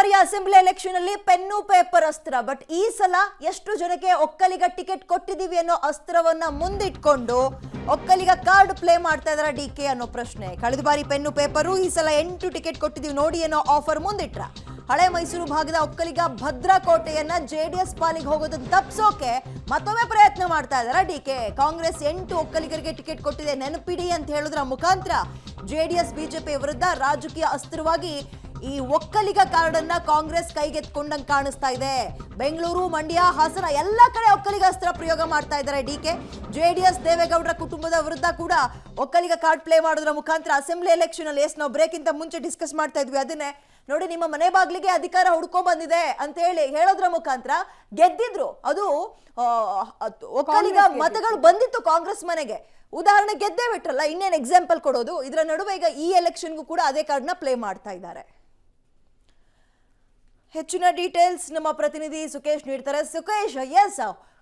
ಬಾರಿಯ assembly election ಅಲ್ಲಿ pen paper ಅಸ್ತ್ರ. ಬಟ್ ಈ ಸಲ ಎಷ್ಟು ಜನಕ್ಕೆ ಒಕ್ಕಲಿಗ ಟಿಕೆಟ್ ಕೊಟ್ಟಿದೀವಿ ಅನ್ನೋ ಅಸ್ತ್ರವನ್ನ ಮುಂದಿಟ್ಕೊಂಡು ಒಕ್ಕಲಿಗ ಕಾರ್ಡ್ ಪ್ಲೇ ಮಾಡ್ತಾ ಇದಾರ ಡಿಕೆ ಅನ್ನೋ ಪ್ರಶ್ನೆ. ಕಳೆದ ಬಾರಿ ಪೆನ್ನು ಪೇಪರು, ಈ ಸಲ 8 ಟಿಕೆಟ್ ಕೊಟ್ಟಿದೀವಿ ನೋಡಿ ಅನ್ನೋ ಆಫರ್ ಮುಂದಿಟ್ರ. ಹಳೆ ಮೈಸೂರು ಭಾಗದ ಒಕ್ಕಲಿಗ ಭದ್ರಕೋಟೆಯನ್ನ ಜೆಡಿಎಸ್ ಪಾಲಿಗೆ ಹೋಗೋದನ್ನ ತಪ್ಪಿಸೋಕೆ ಮತ್ತೊಮ್ಮೆ ಪ್ರಯತ್ನ ಮಾಡ್ತಾ ಇದಾರ ಡಿಕೆ. ಕಾಂಗ್ರೆಸ್ 8 ಒಕ್ಕಲಿಗರಿಗೆ ಟಿಕೆಟ್ ಕೊಟ್ಟಿದೆ ನೆನಪಿಡಿ ಅಂತ ಹೇಳೋದ್ರ ಮುಖಾಂತರ ಜೆಡಿಎಸ್ ಬಿಜೆಪಿ ವಿರುದ್ಧ ರಾಜಕೀಯ ಅಸ್ತ್ರವಾಗಿ ಈ ಒಕ್ಕಲಿಗ ಕಾರ್ಡ್ ಅನ್ನ ಕಾಂಗ್ರೆಸ್ ಕೈಗೆತ್ಕೊಂಡಂಗೆ ಕಾಣಿಸ್ತಾ ಇದೆ. ಬೆಂಗಳೂರು, ಮಂಡ್ಯ, ಹಾಸನ ಎಲ್ಲ ಕಡೆ ಒಕ್ಕಲಿಗ ಅಸ್ತ್ರ ಪ್ರಯೋಗ ಮಾಡ್ತಾ ಇದ್ದಾರೆ ಡಿಕೆ. ಜೆಡಿಎಸ್ ದೇವೇಗೌಡರ ಕುಟುಂಬದ ವಿರುದ್ಧ ಕೂಡ ಒಕ್ಕಲಿಗ ಕಾರ್ಡ್ ಪ್ಲೇ ಮಾಡೋದ್ರ ಮುಖಾಂತರ ಅಸೆಂಬ್ಲಿ ಎಲೆಕ್ಷನ್ ಅಲ್ಲಿ ನಾವು ಬ್ರೇಕ್ ಇಂತ ಮುಂಚೆ ಡಿಸ್ಕಸ್ ಮಾಡ್ತಾ ಇದ್ವಿ, ಅದನ್ನೇ ನೋಡಿ ನಿಮ್ಮ ಮನೆ ಬಾಗ್ಲಿಗೆ ಅಧಿಕಾರ ಹುಡ್ಕೊಂಡ್ ಬಂದಿದೆ ಅಂತ ಹೇಳೋದ್ರ ಮುಖಾಂತರ ಗೆದ್ದಿದ್ರು. ಅದು ಒಕ್ಕಲಿಗ ಮತಗಳು ಬಂದಿತ್ತು ಕಾಂಗ್ರೆಸ್ ಮನೆಗೆ. ಉದಾಹರಣೆ ಗೆದ್ದೇ ಬಿಟ್ರಲ್ಲ, ಇನ್ನೇನು ಎಕ್ಸಾಂಪಲ್ ಕೊಡೋದು. ಇದರ ನಡುವೆ ಈಗ ಈ ಎಲೆಕ್ಷನ್ಗೂ ಕೂಡ ಅದೇ ಕಾರ್ಡ್ನ ಪ್ಲೇ ಮಾಡ್ತಾ ಇದ್ದಾರೆ. ಹೆಚ್ಚಿನ ಡೀಟೇಲ್ಸ್ ನಮ್ಮ ಪ್ರತಿನಿಧಿ ಸುಕೇಶ್ ನೀಡ್ತಾರೆ. ಸುಕೇಶ್, ಎಸ್,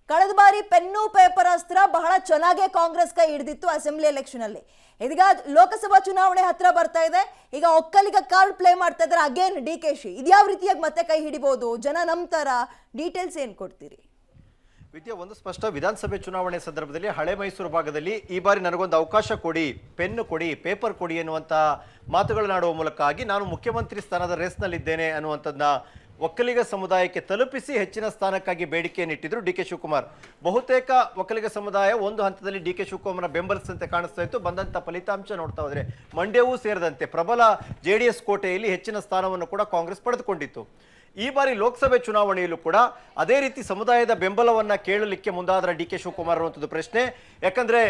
ಕಳೆದ ಬಾರಿ ಪೆನ್ನು ಪೇಪರ್ ಅಸ್ತ್ರ ಬಹಳ ಚೆನ್ನಾಗೇ ಕಾಂಗ್ರೆಸ್ ಕೈ ಹಿಡಿದಿತ್ತು ಅಸೆಂಬ್ಲಿ ಎಲೆಕ್ಷನ್ ಅಲ್ಲಿ. ಇದೀಗ ಲೋಕಸಭಾ ಚುನಾವಣೆ ಹತ್ರ ಬರ್ತಾ ಇದೆ, ಈಗ ಒಕ್ಕಲಿಗ ಕಾರ್ಡ್ ಪ್ಲೇ ಮಾಡ್ತಾ ಇದ್ದಾರೆ ಅಗೇನ್ ಡಿಕೆಶಿ. ಇದ್ಯಾವ ರೀತಿಯಾಗಿ ಮತ್ತೆ ಕೈ ಹಿಡಿಬಹುದು, ಜನ ನಂಬ್ತಾರ? ಡೀಟೇಲ್ಸ್ ಏನ್ ಕೊಡ್ತೀರಿ? ವಿದ್ಯಾ, ಒಂದು ಸ್ಪಷ್ಟ, ವಿಧಾನಸಭೆ ಚುನಾವಣೆ ಸಂದರ್ಭದಲ್ಲಿ ಹಳೆ ಮೈಸೂರು ಭಾಗದಲ್ಲಿ ಈ ಬಾರಿ ನನಗೊಂದು ಅವಕಾಶ ಕೊಡಿ, ಪೆನ್ನು ಕೊಡಿ, ಪೇಪರ್ ಕೊಡಿ ಎನ್ನುವಂಥ ಮಾತುಗಳನ್ನಾಡುವ ಮೂಲಕ ಆಗಿ ನಾನು ಮುಖ್ಯಮಂತ್ರಿ ಸ್ಥಾನದ ರೇಸ್ನಲ್ಲಿದ್ದೇನೆ ಅನ್ನುವಂಥದ್ದನ್ನ ಒಕ್ಕಲಿಗ ಸಮುದಾಯಕ್ಕೆ ತಲುಪಿಸಿ ಹೆಚ್ಚಿನ ಸ್ಥಾನಕ್ಕಾಗಿ ಬೇಡಿಕೆಯನ್ನಿಟ್ಟಿದ್ರು ಡಿ ಕೆ ಶಿವಕುಮಾರ್. ಬಹುತೇಕ ಒಕ್ಕಲಿಗ ಸಮುದಾಯ ಒಂದು ಹಂತದಲ್ಲಿ ಡಿ ಕೆ ಶಿವಕುಮಾರ್ ಬೆಂಬಲಿಸಿದಂತೆ ಕಾಣಿಸ್ತಾ ಇತ್ತು. ಬಂದಂಥ ಫಲಿತಾಂಶ ನೋಡ್ತಾ ಹೋದ್ರೆ ಮಂಡ್ಯವೂ ಸೇರಿದಂತೆ ಪ್ರಬಲ JDS ಕೋಟೆಯಲ್ಲಿ ಹೆಚ್ಚಿನ ಸ್ಥಾನವನ್ನು ಕೂಡ ಕಾಂಗ್ರೆಸ್ ಪಡೆದುಕೊಂಡಿತ್ತು. ಈ ಬಾರಿ ಲೋಕಸಭೆ ಚುನಾವಣೆಯಲ್ಲೂ ಕೂಡ ಅದೇ ರೀತಿ ಸಮುದಾಯದ ಬೆಂಬಲವನ್ನ ಕೇಳಲಿಕ್ಕೆ ಮುಂದಾದ್ರ ಡಿ ಕೆ ಶಿವಕುಮಾರ್ ಅನ್ನುವಂಥದ್ದು ಪ್ರಶ್ನೆ. ಯಾಕಂದ್ರೆ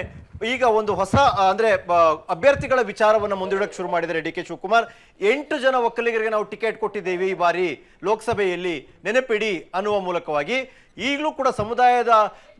ಈಗ ಒಂದು ಹೊಸ ಅಂದ್ರೆ ಅಭ್ಯರ್ಥಿಗಳ ವಿಚಾರವನ್ನು ಮುಂದಿಡಕ್ಕೆ ಶುರು ಮಾಡಿದರೆ ಡಿ ಕೆ ಶಿವಕುಮಾರ್. 8 ಜನ ಒಕ್ಕಲಿಗರಿಗೆ ನಾವು ಟಿಕೆಟ್ ಕೊಟ್ಟಿದ್ದೇವೆ ಈ ಬಾರಿ ಲೋಕಸಭೆಯಲ್ಲಿ, ನೆನಪಿಡಿ ಅನ್ನುವ ಮೂಲಕವಾಗಿ ಈಗಲೂ ಕೂಡ ಸಮುದಾಯದ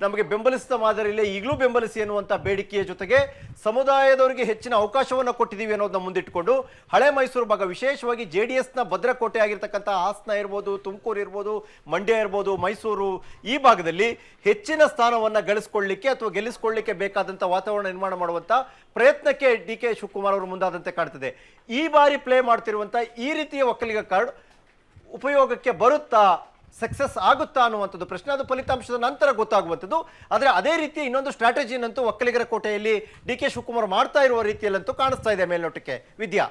ನಮಗೆ ಬೆಂಬಲಿಸಿದ ಮಾದರಿಯಲ್ಲಿ ಈಗಲೂ ಬೆಂಬಲಿಸಿ ಎನ್ನುವಂಥ ಬೇಡಿಕೆಯ ಜೊತೆಗೆ ಸಮುದಾಯದವರಿಗೆ ಹೆಚ್ಚಿನ ಅವಕಾಶವನ್ನು ಕೊಟ್ಟಿದ್ದೀವಿ ಅನ್ನೋದನ್ನ ಮುಂದಿಟ್ಟುಕೊಂಡು ಹಳೆ ಮೈಸೂರು ಭಾಗ, ವಿಶೇಷವಾಗಿ JDSನ ಭದ್ರಕೋಟೆ ಆಗಿರ್ತಕ್ಕಂಥ ಹಾಸನ ಇರ್ಬೋದು, ತುಮಕೂರು ಇರ್ಬೋದು, ಮಂಡ್ಯ ಇರ್ಬೋದು, ಮೈಸೂರು, ಈ ಭಾಗದಲ್ಲಿ ಹೆಚ್ಚಿನ ಸ್ಥಾನವನ್ನು ಗಳಿಸ್ಕೊಳ್ಳಿಕ್ಕೆ ಅಥವಾ ಗೆಲ್ಲಿಸ್ಕೊಳ್ಳಿಕ್ಕೆ ಬೇಕಾದಂಥ ವಾತಾವರಣ ನಿರ್ಮಾಣ ಮಾಡುವಂಥ ಪ್ರಯತ್ನಕ್ಕೆ ಡಿ ಕೆ ಶಿವಕುಮಾರ್ ಅವರು ಮುಂದಾದಂತೆ ಕಾಣ್ತದೆ. ಈ ಬಾರಿ ಪ್ಲೇ ಮಾಡ್ತಿರುವಂಥ ಈ ರೀತಿಯ ಒಕ್ಕಲಿಗ ಕಾರ್ಡ್ ಉಪಯೋಗಕ್ಕೆ ಬರುತ್ತಾ, ಸಕ್ಸಸ್ ಆಗುತ್ತಾ ಅನ್ನುವಂಥದ್ದು ಪ್ರಶ್ನೆ. ಅದು ಫಲಿತಾಂಶದ ನಂತರ ಗೊತ್ತಾಗುವಂಥದ್ದು. ಆದರೆ ಅದೇ ರೀತಿ ಇನ್ನೊಂದು ಸ್ಟ್ರಾಟಜಿನಂತೂ ಒಕ್ಕಲಿಗರ ಕೋಟೆಯಲ್ಲಿ ಡಿ ಕೆ ಶಿವಕುಮಾರ್ ಮಾಡ್ತಾ ಇರುವ ರೀತಿಯಲ್ಲಂತೂ ಕಾಣಿಸ್ತಾ ಇದೆ ಮೇಲ್ನೋಟಕ್ಕೆ. ವಿದ್ಯಾ.